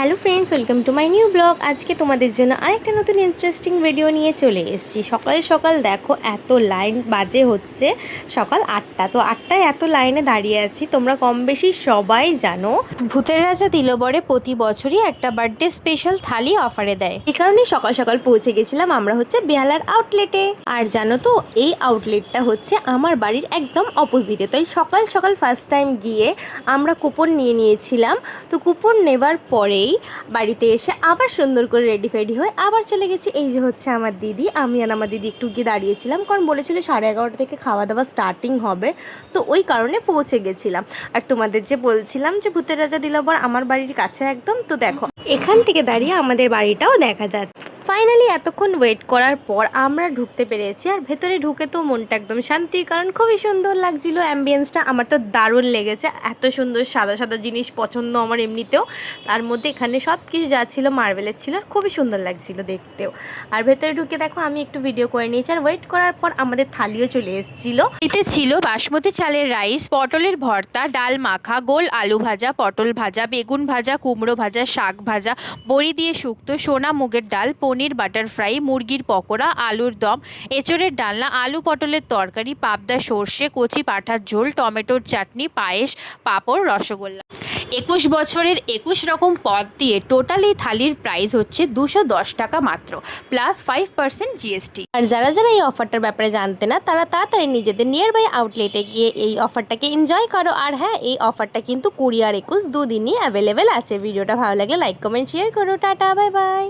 Hello friends, welcome to my new blog. আজকে তোমাদের জন্য আরেকটা নতুন ইন্টারেস্টিং ভিডিও নিয়ে চলে এসেছি। সকাল সকাল দেখো এত লাইন, বাজে হচ্ছে সকাল 8টা। তো 8টায় এত লাইনে দাঁড়িয়ে আছি, তোমরা কম বেশি সবাই জানো ভূতের রাজা দিলবরে প্রতি বছরই একটা বার্থডে স্পেশাল থালি অফারে দেয়। এই কারণে সকাল সকাল পৌঁছে গেছিলাম আমরা হচ্ছে বেহালার আউটলেটে। আর জানো তো এই আউটলেটটা হচ্ছে আমার বাড়ির একদম অপোজিটে। তাই সকাল সকাল ফার্স্ট টাইম গিয়ে আমরা কুপন নিয়ে নিয়েছিলাম। তো কুপন নেবার পরেই বাড়িতে এসে আবার সুন্দর করে রেডি ফেডি হয়ে আবার চলে গেছি। এই যে হচ্ছে আমার দিদি, আমি আর আমার দিদি একটু গিয়ে দাঁড়িয়েছিলাম, কারণ বলেছিল 11:30 থেকে খাওয়া দাওয়া স্টার্টিং হবে, তো ওই কারণে পৌঁছে গেছিলাম। আর তোমাদের যে বলছিলাম যে ভূতের রাজা দিলবর আমার বাড়ির কাছে একদম, তো দেখো এখান থেকে দাঁড়িয়ে আমাদের বাড়িটাও দেখা যাচ্ছে। ফাইনালি এতক্ষণ ওয়েট করার পর আমরা ঢুকতে পেরেছি। আর ভেতরে ঢুকে তো মনটা একদম শান্তি, কারণ খুবই সুন্দর লাগছিল অ্যাম্বিয়েন্সটা। আমার তো দারুণ লেগেছে, এত সুন্দর সাদা সাদা জিনিস পছন্দ আমার এমনিতেও। তার মধ্যে এখানে সব কিছু যা ছিল মার্বেলের ছিল, আর খুবই সুন্দর লাগছিল দেখতেও। আর ভেতরে ঢুকে দেখো আমি একটু ভিডিও করে নিয়েছি। আর ওয়েট করার পর আমাদের থালিও চলে এসেছিলো। এতে ছিল বাসমতি চালের রাইস, পটলের ভর্তা, ডাল মাখা, গোল আলু ভাজা, পটল ভাজা, বেগুন ভাজা, কুমড়ো ভাজা, শাক ভাজা, বড়ি দিয়ে শুক্তো, সোনা মুগের ডাল, পনির বাটার ফ্রাই, মুরগির পকোড়া, আলুর দম, এঁচড়ের ডালনা, আলু পটলের তরকারি, পাবদা সর্ষে, কচি পাঁঠার ঝোল, টমেটোর চাটনি, পায়েস, পাঁপড়, রসগোল্লা। 21 বছরের 21 রকম পদ দিয়ে টোটালি থালির প্রাইস হচ্ছে 210 টাকা মাত্র, প্লাস 5% জিএসটি। আর যারা যারা এই অফারটার ব্যাপারে জানতে না, তারা তাড়াতাড়ি নিজেদের নিয়ার বাই আউটলেটে গিয়ে এই অফারটাকে এনজয় করো। আর হ্যাঁ, এই অফারটা কিন্তু 20 আর 21 দুদিনই অ্যাভেলেবেল আছে। ভিডিওটা ভালো লাগলে লাইক কমেন্ট শেয়ার করো। Tata, bye bye.